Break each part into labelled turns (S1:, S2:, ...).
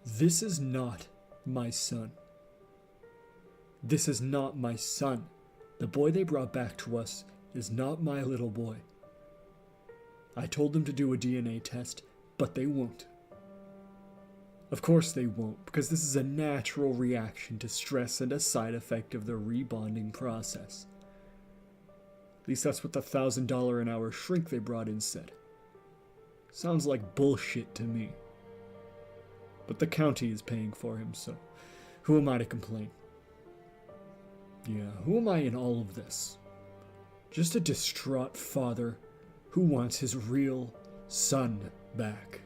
S1: This is not my son. This is not my son. The boy they brought back to us is not my little boy. I told them to do a DNA test, but they won't. Of course they won't, because this is a natural reaction to stress and a side effect of the rebonding process. At least that's what the $1,000 an hour shrink they brought in said. Sounds like bullshit to me. But the county is paying for him, so who am I to complain? Yeah, who am I in all of this? Just a distraught father who wants his real son back.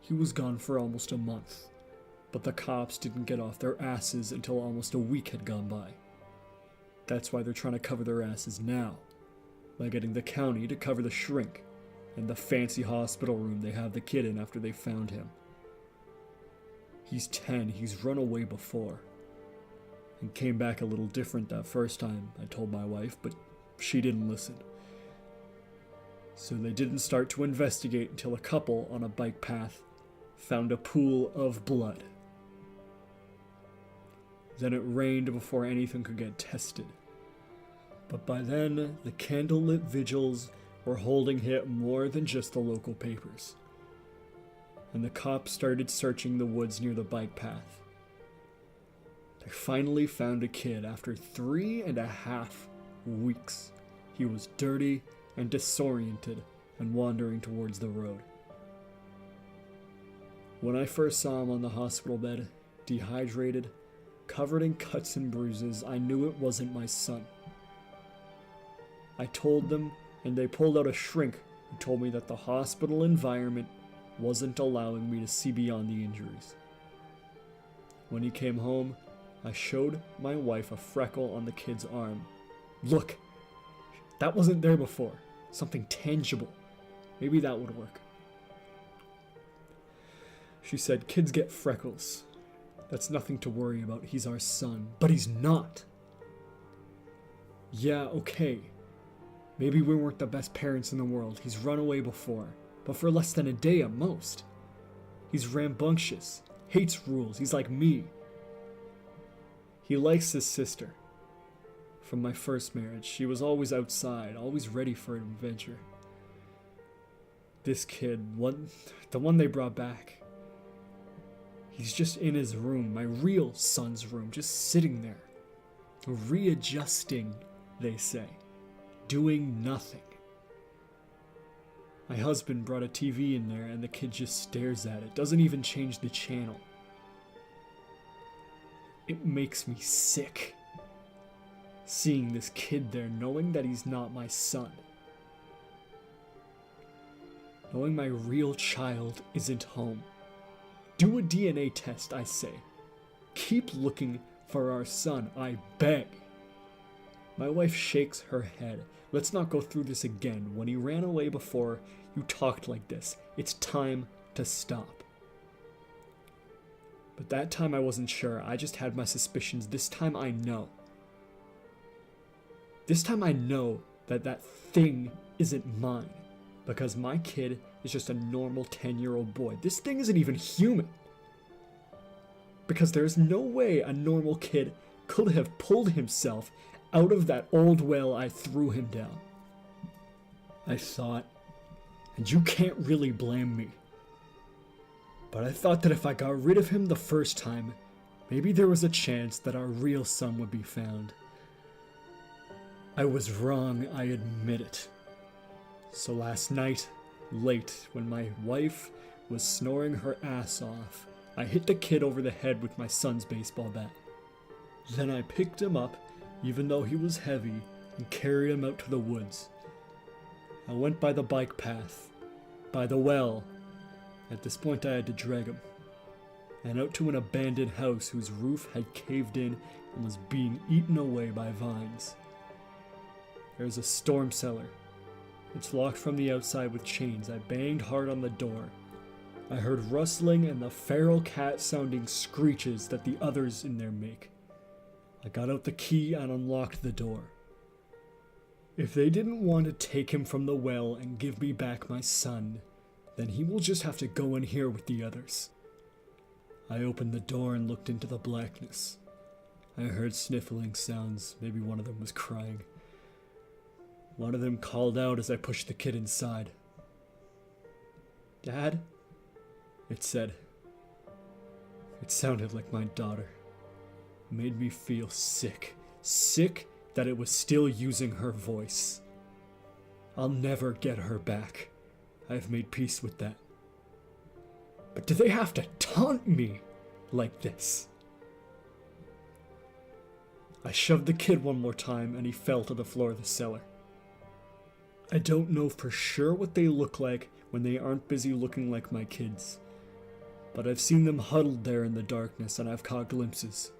S1: He was gone for almost a month, but the cops didn't get off their asses until almost a week had gone by. That's why they're trying to cover their asses now, by getting the county to cover the shrink and the fancy hospital room they have the kid in after they found him. He's 10, he's run away before, and came back a little different that first time, I told my wife, but she didn't listen. So they didn't start to investigate until a couple on a bike path found a pool of blood. Then it rained before anything could get tested. But by then, the candlelit vigils were holding hit more than just the local papers. And the cops started searching the woods near the bike path. They finally found a kid after 3.5 weeks. He was dirty and disoriented and wandering towards the road. When I first saw him on the hospital bed, dehydrated, covered in cuts and bruises, I knew it wasn't my son. I told them, and they pulled out a shrink who told me that the hospital environment wasn't allowing me to see beyond the injuries. When he came home, I showed my wife a freckle on the kid's arm. Look, that wasn't there before. Something tangible. Maybe that would work. She said, kids get freckles. That's nothing to worry about. He's our son. But he's not. Yeah, okay. Maybe we weren't the best parents in the world. He's run away before. But for less than a day at most. He's rambunctious. Hates rules. He's like me. He likes his sister. From my first marriage, she was always outside, always ready for an adventure. This kid, the one they brought back, he's just in his room, my real son's room, just sitting there. Readjusting, they say. Doing nothing. My husband brought a TV in there and the kid just stares at it, doesn't even change the channel. It makes me sick. Seeing this kid there, knowing that he's not my son. Knowing my real child isn't home. Do a DNA test, I say. Keep looking for our son, I beg. My wife shakes her head. Let's not go through this again. When he ran away before, you talked like this. It's time to stop. But that time I wasn't sure. I just had my suspicions. This time I know. This time I know that that thing isn't mine. Because my kid is just a normal 10-year-old boy. This thing isn't even human. Because there's no way a normal kid could have pulled himself out of that old well I threw him down. I thought, and you can't really blame me, but I thought that if I got rid of him the first time, maybe there was a chance that our real son would be found. I was wrong, I admit it. So last night, late, when my wife was snoring her ass off, I hit the kid over the head with my son's baseball bat. Then I picked him up, even though he was heavy, and carried him out to the woods. I went by the bike path, by the well. At this point I had to drag him, and out to an abandoned house whose roof had caved in and was being eaten away by vines. There's a storm cellar. It's locked from the outside with chains. I banged hard on the door. I heard rustling and the feral cat sounding screeches that the others in there make. I got out the key and unlocked the door. If they didn't want to take him from the well and give me back my son, then he will just have to go in here with the others. I opened the door and looked into the blackness. I heard sniffling sounds. Maybe one of them was crying. One of them called out as I pushed the kid inside. "Dad?" It said. It sounded like my daughter. It made me feel sick. Sick that it was still using her voice. I'll never get her back. I've made peace with that. But do they have to taunt me like this? I shoved the kid one more time and he fell to the floor of the cellar. I don't know for sure what they look like when they aren't busy looking like my kids, but I've seen them huddled there in the darkness and I've caught glimpses.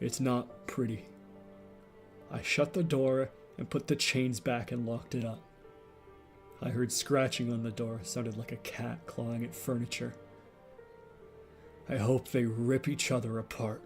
S1: It's not pretty. I shut the door and put the chains back and locked it up. I heard scratching on the door. It sounded like a cat clawing at furniture. I hope they rip each other apart.